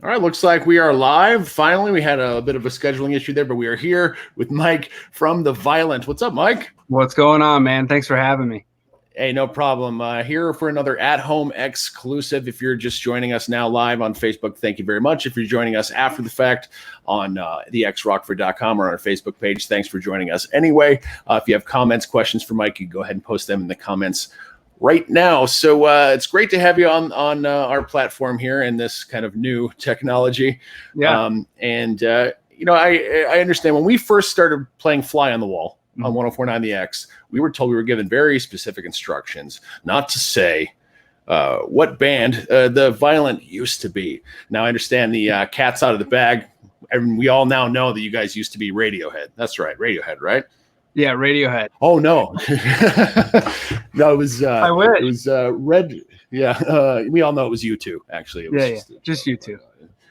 All right, looks like we are live. Finally, we had a bit of a scheduling issue there, but we are here with Mike from The Violent. What's up, Mike? What's going on, man? Thanks for having me. Hey, no problem. Here for another at Home X Clusive. If you're just joining us now live on Facebook, thank you very much. If you're joining us after the fact on thexrockford.com or on our Facebook page, thanks for joining us anyway. If you have comments, questions for Mike, you can go ahead and post them in the comments right now. So it's great to have you on our platform here in this kind of new technology. Yeah. I understand when we first started playing Fly on the Wall on 104.9 The X, we were told we were given very specific instructions not to say what band The Violent used to be. Now, I understand the cat's out of the bag, and we all now know that you guys used to be Radiohead. That's right, Radiohead, right? Yeah, Radiohead. Oh no, no, it was it was Red. Yeah, we all know it was U2. Actually, it was just U2.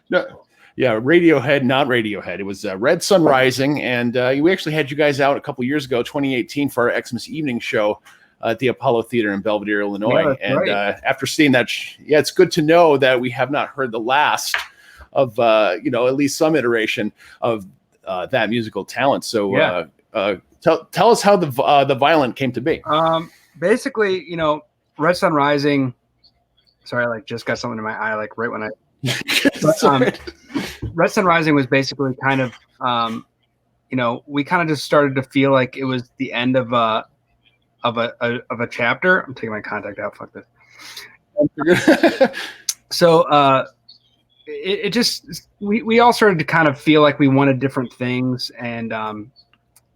No, yeah, Radiohead, not Radiohead. It was Red Sun Rising, and we actually had you guys out a couple years ago, 2018, for our Xmas evening show at the Apollo Theater in Belvedere, Illinois. Yeah, after seeing that, it's good to know that we have not heard the last of at least some iteration of that musical talent. So tell us how the Violent came to be. Basically, Red Sun Rising. Sorry, I just got something in my eye, right when I. Red Sun Rising was basically kind of, we kind of just started to feel like it was the end of a chapter. I'm taking my contact out. Fuck this. So it just we all started to kind of feel like we wanted different things, and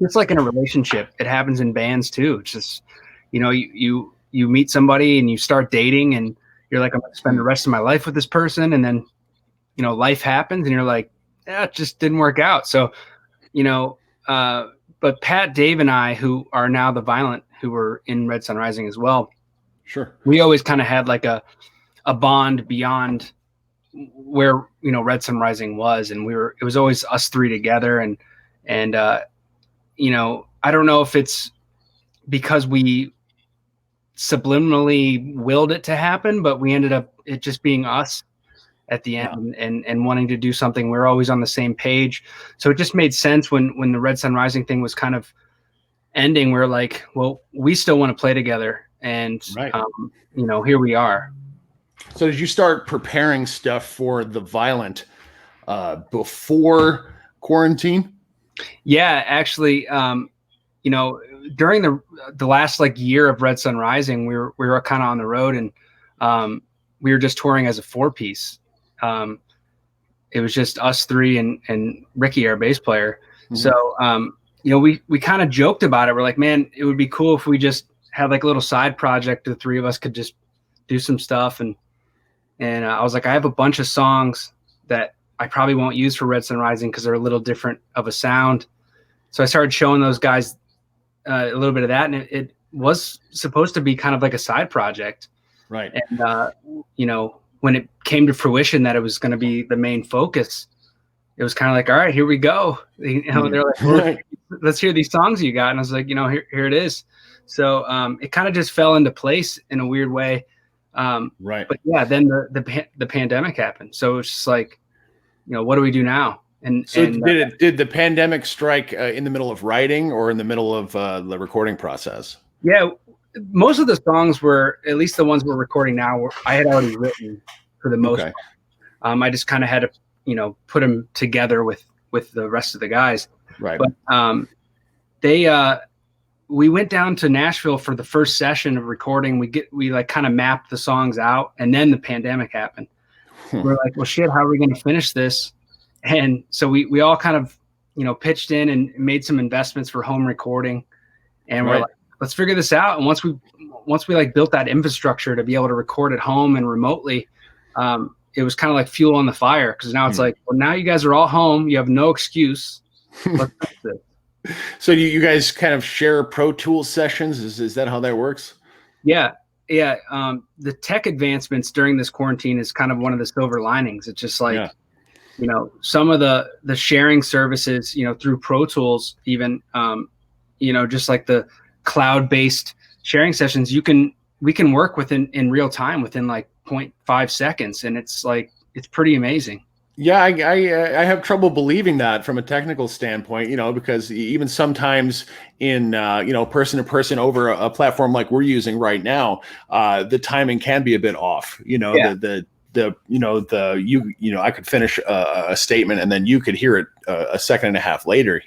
it's like in a relationship, it happens in bands too. It's just you meet somebody and you start dating, and you're like, I'm going to spend the rest of my life with this person, and then life happens, and you're like, it just didn't work out. So but Pat, Dave, and I, who are now The Violent, who were in Red Sun Rising as well, sure, we always kind of had like a bond beyond where Red Sun Rising was, and it was always us three together, and I don't know if it's because we subliminally willed it to happen, but we ended up it just being us at the end, and wanting to do something. We're always on the same page, so it just made sense when the Red Sun Rising thing was kind of ending. We're like, well, we still want to play together, and here we are. So did you start preparing stuff for The Violent before quarantine? Yeah, actually, during the last year of Red Sun Rising, we were kind of on the road, and we were just touring as a 4-piece. It was just us three and Ricky, our bass player. Mm-hmm. So we kind of joked about it. We're like, man, it would be cool if we just had a little side project. The three of us could just do some stuff, and I was like, I have a bunch of songs that I probably won't use for Red Sun Rising because they're a little different of a sound. So I started showing those guys a little bit of that, and it was supposed to be kind of like a side project. Right. And, when it came to fruition that it was going to be the main focus, it was kind of like, all right, here we go. They're like, well, let's hear these songs you got. And I was like, here it is. So it kind of just fell into place in a weird way. Right. But yeah, then the pandemic happened. So it's just like, what do we do now? And so did the pandemic strike in the middle of writing or in the middle of the recording process? Yeah, most of the songs were, at least the ones we're recording now, I had already written for the most part. I just kind of had to, put them together with the rest of the guys. Right. But we went down to Nashville for the first session of recording. We kind of mapped the songs out, and then the pandemic happened. We're like, well, shit, how are we going to finish this? And so we all kind of, pitched in and made some investments for home recording, and we're like, let's figure this out. And once we built that infrastructure to be able to record at home and remotely, it was kind of like fuel on the fire. Cause now it's like, well, now you guys are all home. You have no excuse. Let's fix it. So you guys kind of share Pro Tools sessions? Is that how that works? Yeah. Yeah. The tech advancements during this quarantine is kind of one of the silver linings. It's just like, some of the sharing services, through Pro Tools, even, just like the cloud-based sharing sessions, we can work in real time within 0.5 seconds. And it's pretty amazing. Yeah, I have trouble believing that from a technical standpoint, because even sometimes in person to person over a platform like we're using right now, the timing can be a bit off. Yeah. I could finish a statement and then you could hear it a second and a half later.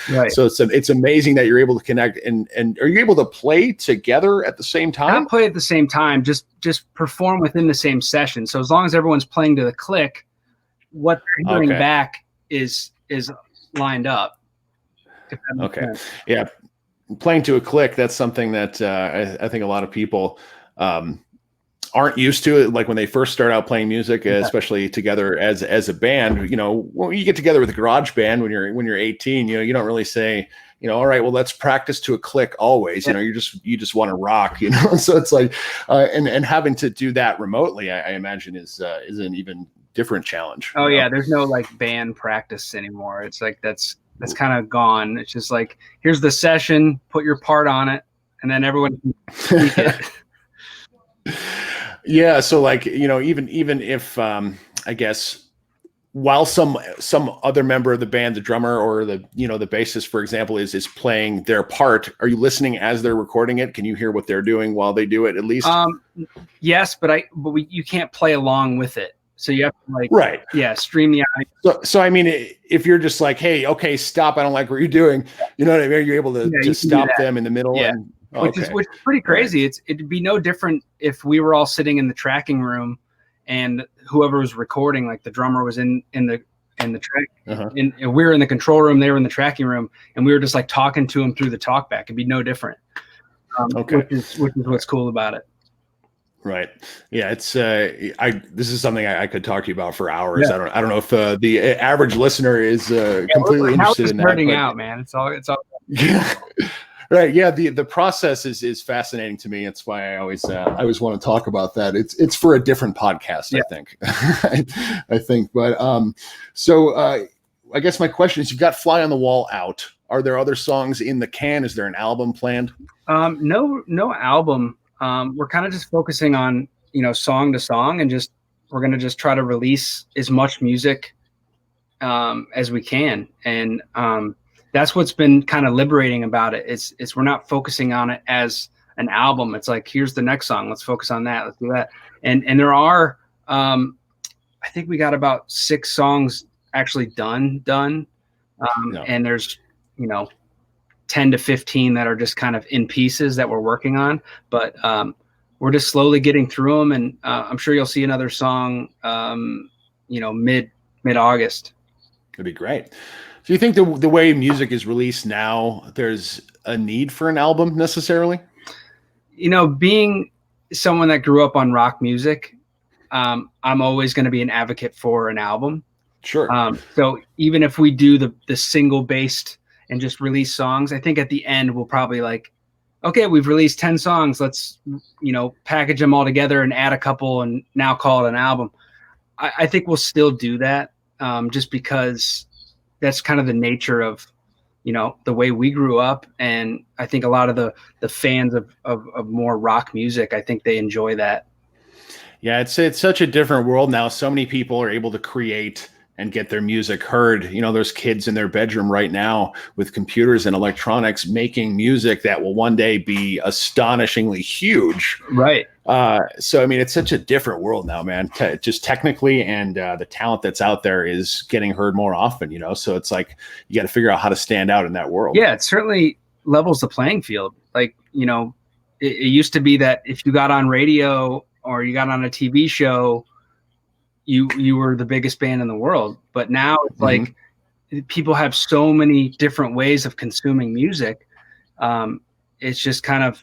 Right. So it's amazing that you're able to connect and are you able to play together at the same time? Not play at the same time, just perform within the same session. So as long as everyone's playing to the click, what they're hearing Okay. back is lined up. Okay. Yeah. Playing to a click, that's something that I think a lot of people aren't used to it. Like when they first start out playing music, especially together as a band, when you get together with a garage band when you're 18, you don't really say, all right, well, let's practice to a click always. You just want to rock, So it's like, and having to do that remotely, I imagine is an even different challenge. Oh yeah, there's no like band practice anymore. It's like that's kind of gone. It's just like, here's the session, put your part on it, and then everyone can speak it. Yeah, so like, even if I guess while some other member of the band, the drummer or the the bassist, for example, is playing their part, are you listening as they're recording it? Can you hear what they're doing while they do it at least? Yes, but you can't play along with it. So you have to right. Yeah, stream the audio. So I mean, if you're just like, hey, okay, stop, I don't like what you're doing, you know what I mean? You're able to just stop them in the middle. Yeah. And Which is pretty crazy. Right. It'd be no different if we were all sitting in the tracking room and whoever was recording, like the drummer was in the track, and we were in the control room, they were in the tracking room, and we were just like talking to them through the talkback. It'd be no different. Which is what's cool about it. Right. Yeah. It's this is something I could talk to you about for hours. Yeah. I don't know if the average listener is completely interested in that. Hurting out, man. It's all. Yeah. Right. Yeah. The process is fascinating to me. That's why I always want to talk about that. It's for a different podcast, yeah. I think. I think. But so I guess my question is: you've got "Fly on the Wall" out. Are there other songs in the can? Is there an album planned? No album. We're kind of just focusing on song to song, and we're gonna just try to release as much music as we can, and that's what's been kind of liberating about it. It's we're not focusing on it as an album. It's like, here's the next song. Let's focus on that. Let's do that. And there are, I think we got about 6 songs actually done. And there's, 10 to 15 that are just kind of in pieces that we're working on. But we're just slowly getting through them. And I'm sure you'll see another song, mid-August. That'd be great. Do you think the way music is released now, there's a need for an album necessarily? Being someone that grew up on rock music, I'm always going to be an advocate for an album. Sure. So even if we do the single based and just release songs, I think at the end we'll probably like, okay, we've released 10 songs. Let's, package them all together and add a couple and now call it an album. I think we'll still do that just because that's kind of the nature of, the way we grew up. And I think a lot of the fans of more rock music, I think they enjoy that. Yeah, it's such a different world now. So many people are able to create and get their music heard. There's kids in their bedroom right now with computers and electronics making music that will one day be astonishingly huge. Right. So, I mean, it's such a different world now, man, just technically, and the talent that's out there is getting heard more often, so it's like, you got to figure out how to stand out in that world. Yeah, it certainly levels the playing field. Like, it used to be that if you got on radio or you got on a TV show, you were the biggest band in the world. But now it's like people have so many different ways of consuming music. It's just kind of,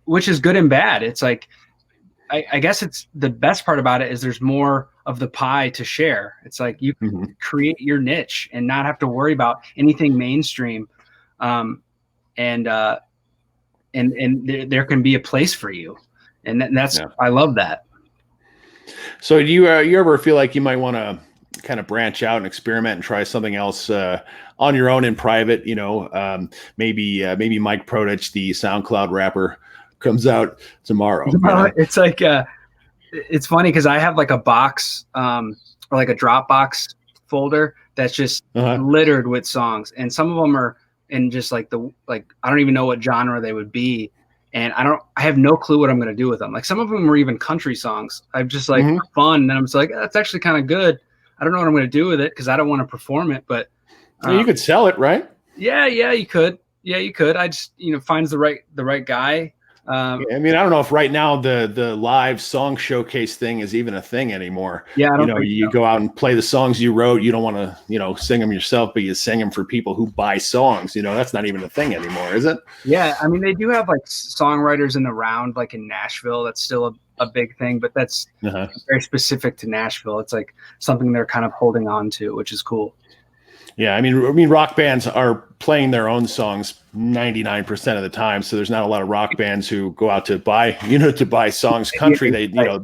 which is good and bad. It's like, I guess it's the best part about it is there's more of the pie to share. It's like you can create your niche and not have to worry about anything mainstream. And there can be a place for you. And that's, I love that. So do you ever feel like you might want to kind of branch out and experiment and try something else on your own in private? Maybe Mike Prodich, the SoundCloud rapper, comes out tomorrow. It's like it's funny because I have like a box or like a Dropbox folder that's just littered with songs, and some of them are in just like I don't even know what genre they would be, and I have no clue what I'm going to do with them. Like some of them are even country songs. I'm just like for fun, and I'm just like, that's actually kind of good. I don't know what I'm going to do with it because I don't want to perform it, but you could sell it, right? Yeah, you could. Yeah, you could. I just finds the right guy. I mean, I don't know if right now the live song showcase thing is even a thing anymore. Yeah, I don't think you go out and play the songs you wrote. You don't want to, sing them yourself, but you sing them for people who buy songs. That's not even a thing anymore, is it? Yeah, I mean, they do have like songwriters in the round, like in Nashville. That's still a big thing, but that's very specific to Nashville. It's like something they're kind of holding on to, which is cool. Yeah, I mean, rock bands are playing their own songs 99% of the time. So there's not a lot of rock bands who go out to buy, to buy songs. Country, they, a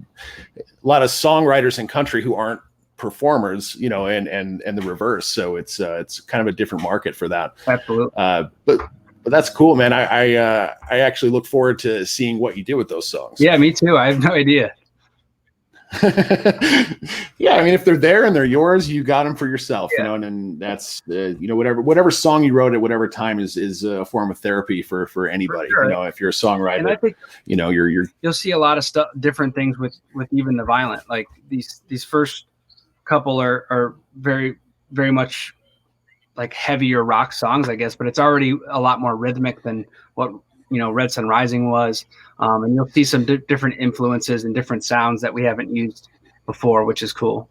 lot of songwriters in country who aren't performers, and the reverse. So it's kind of a different market for that. Absolutely. But that's cool, man. I actually look forward to seeing what you do with those songs. Yeah, me too. I have no idea. Yeah, I mean, if they're there and they're yours, you got them for yourself, and that's whatever song you wrote at whatever time is a form of therapy for anybody. For sure. If you're a songwriter, and I think you'll see a lot of stuff, different things with even the violent. Like these first couple are very, very much like heavier rock songs, I guess, but it's already a lot more rhythmic than what Red Sun Rising was. And you'll see some different influences and different sounds that we haven't used before, which is cool.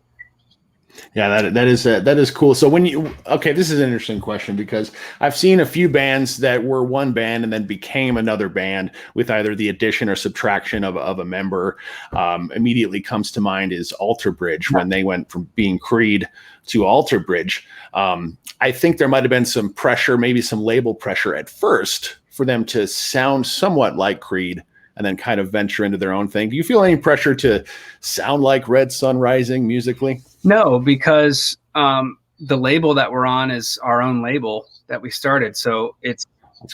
Yeah, that is cool. So this is an interesting question because I've seen a few bands that were one band and then became another band with either the addition or subtraction of a member. Immediately comes to mind is Alter Bridge when they went from being Creed to Alter Bridge. I think there might have been some pressure, maybe some label pressure at first for them to sound somewhat like Creed and then kind of venture into their own thing. Do you feel any pressure to sound like Red Sun Rising musically? No, because the label that we're on is our own label that we started. So that's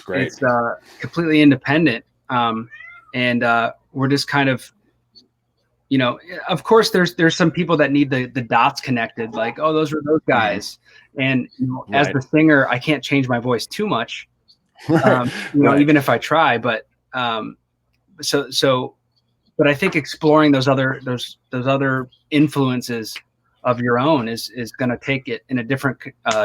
great. It's completely independent. And we're just kind of, of course there's some people that need the dots connected, like, oh, those are those guys. And as the singer, I can't change my voice too much. Even if I try, but but I think exploring those other influences of your own is going to take it in a different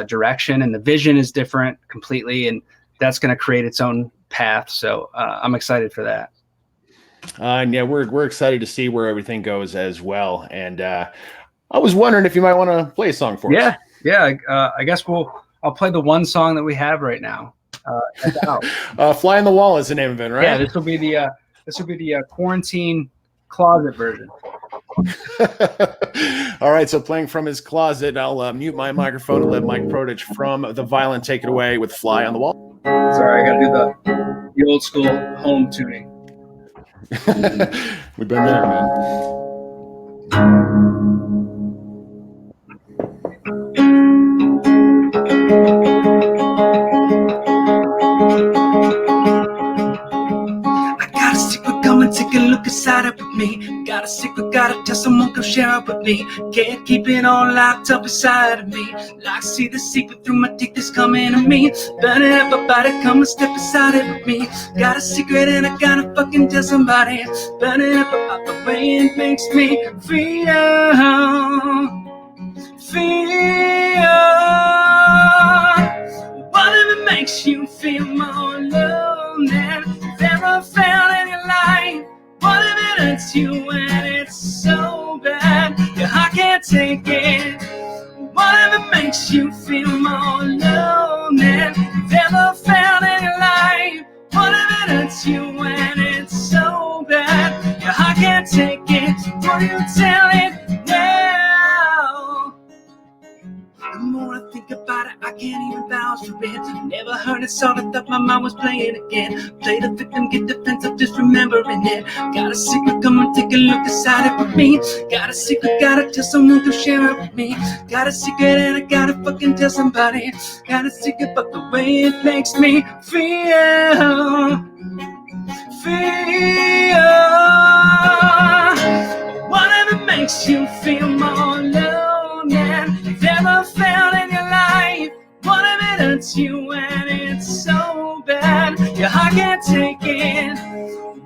direction, and the vision is different completely, and that's going to create its own path. So I'm excited for that. Yeah, we're excited to see where everything goes as well. And I was wondering if you might want to play a song for us. Yeah. I guess I'll play the one song that we have right now. Fly on the Wall is the name of it, right? Yeah, this will be the quarantine closet version. All right, so playing from his closet, I'll mute my microphone and let Mike Prodich from The Violent take it away with Fly on the Wall. Sorry, I gotta do the old school home tuning. We've been there, man. Take a look inside it with me. Got a secret, gotta tell someone, come share it with me. Can't keep it all locked up inside of me. Like, see the secret through my teeth is coming to me. Burn it up about it, come and step inside it with me. Got a secret and I gotta fucking tell somebody. Burn it up about the way it makes me feel. What if it makes you feel more alone than you've ever felt in your life? What if it hurts you when it's so bad your heart can't take it? What if it makes you feel more alone than you've ever felt in your life? What if it hurts you when it's so bad your heart can't take it? Will you tell it now? The more I think about it, I can't even vouch for it. Never heard it, saw it, thought my mind was playing again. Play the victim, get defensive, just remembering it. Got a secret, come and take a look inside it with me. Got a secret, gotta tell someone to share it with me. Got a secret and I gotta fucking tell somebody. Got a secret, but the way it makes me feel. Whatever makes you feel more alone than you've ever hurts you and it's so bad your heart can't take it?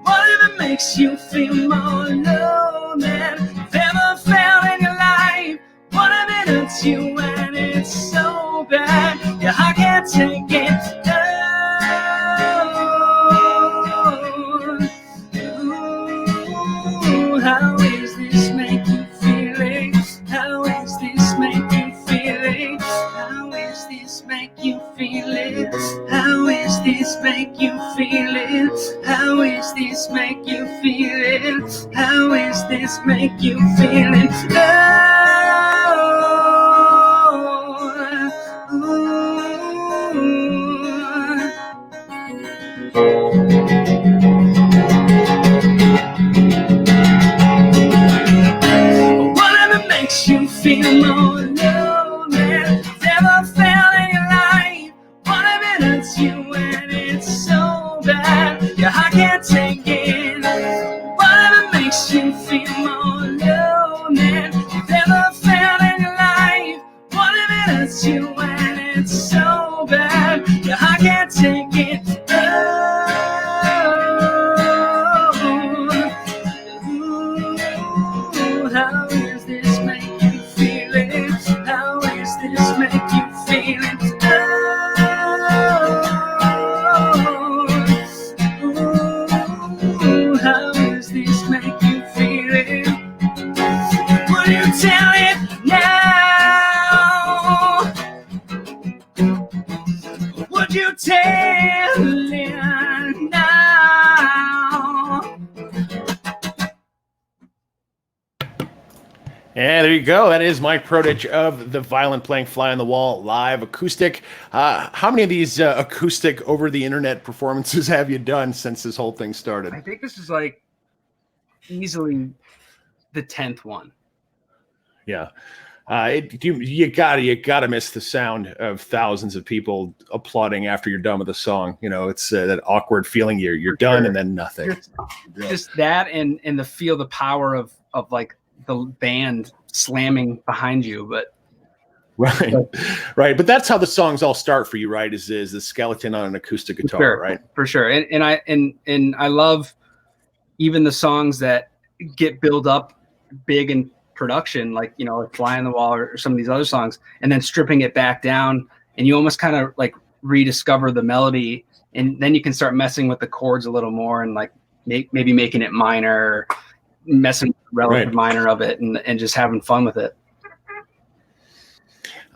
What if it makes you feel more alone than you've ever felt in your life? What if it hurts you and it's so bad your heart can't take it? Oh, how is this make you feeling? How is this make you feeling? How is this make you feeling? How is this make you feeling? How is this make you feeling? How is this make you feeling? Whatever makes you feel more alone than you've ever felt in your life. Whatever hurts you when it's so bad your heart can't take it. Whatever makes you feel more alone than you've ever felt in your life. Whatever hurts you when it's so bad your heart can't take it. How is this make you feeling? How is this make you feeling? How is this make you feeling? Would you tell it now? Would you tell it now? And there you go. That is Mike Prodich of The Violent playing Fly on the Wall live acoustic. How many of these acoustic over the internet performances have you done since this whole thing started? I think this is like easily the 10th one. Yeah. You gotta miss the sound of thousands of people applauding after you're done with the song. You know, it's that awkward feeling you're done and then nothing. Just that and the power of like the band slamming behind you. But right. But that's how the songs all start for you, right? Is the skeleton on an acoustic guitar, sure, right? For sure. And I love even the songs that get built up big in production, like, you know, like Fly on the Wall or some of these other songs, and then stripping it back down, and you almost kind of like rediscover the melody, and then you can start messing with the chords a little more and like maybe making it minor, messing with the relative minor of it, and just having fun with it.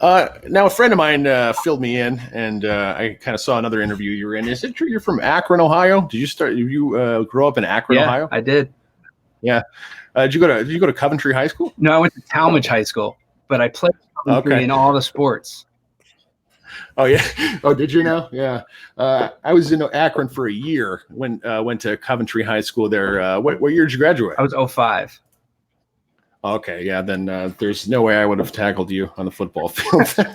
Now, a friend of mine filled me in, and I kind of saw another interview you were in. Is it true you're from Akron, Ohio? Did you grow up in Akron, Ohio? I did. Yeah. Did you go to Coventry High School? No, I went to Talmadge High School, but I played Coventry in all the sports. Oh yeah. Oh, did you know? Yeah. I was in Akron for a year when went to Coventry High School there. What year did you graduate? I was 05. Okay, yeah. Then there's no way I would have tackled you on the football field.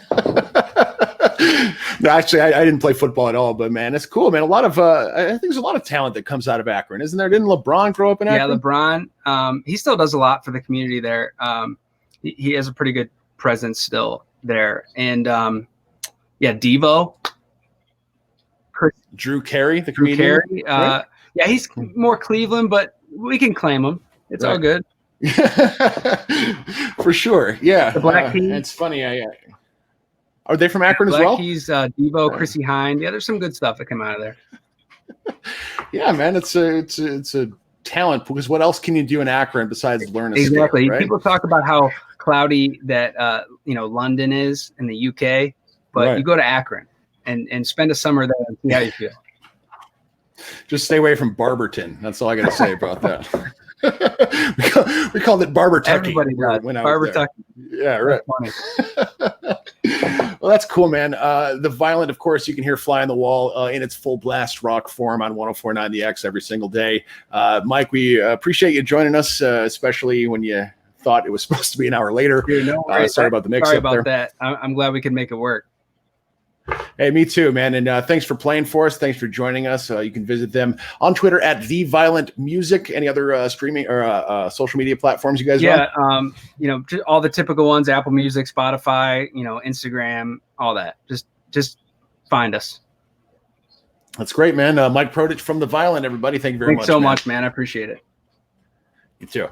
No, actually, I didn't play football at all. But man, it's cool, man. A lot of I think there's a lot of talent that comes out of Akron, isn't there? Didn't LeBron grow up in Akron? Yeah, LeBron. He still does a lot for the community there. He has a pretty good presence still there, and Devo. Drew Carey, the Drew comedian. Carey. Yeah, he's more Cleveland, but we can claim him. It's all good. For sure. Yeah. The Black Keys. It's funny. Are they from Akron as well? Black Keys, Devo, Chrissy Hynde. Yeah, there's some good stuff that came out of there. Yeah, man, it's a talent, because what else can you do in Akron besides learn a Exactly. skate, right? People talk about how cloudy that London is in the UK, but you go to Akron and spend a summer there and see how you feel. Just stay away from Barberton. That's all I got to say about that. we called it Barbertucky. Everybody does. When I was there. Yeah, right. Well, that's cool, man. The Violent, of course, you can hear Fly on the Wall in its full blast rock form on 104.9 The X every single day. Mike, we appreciate you joining us, especially when you thought it was supposed to be an hour later. Dude, no worries. Sorry about the mix-up. Sorry about that. I'm glad we could make it work. Hey, me too, man. And thanks for playing for us. Thanks for joining us. You can visit them on Twitter at The Violent Music. Any other streaming or social media platforms you guys run? Just all the typical ones: Apple Music, Spotify, Instagram, all that. Just find us. That's great, man. Mike Prodich from The Violent, everybody. Thank you very much. Thanks so man. much, man. I appreciate it. You too.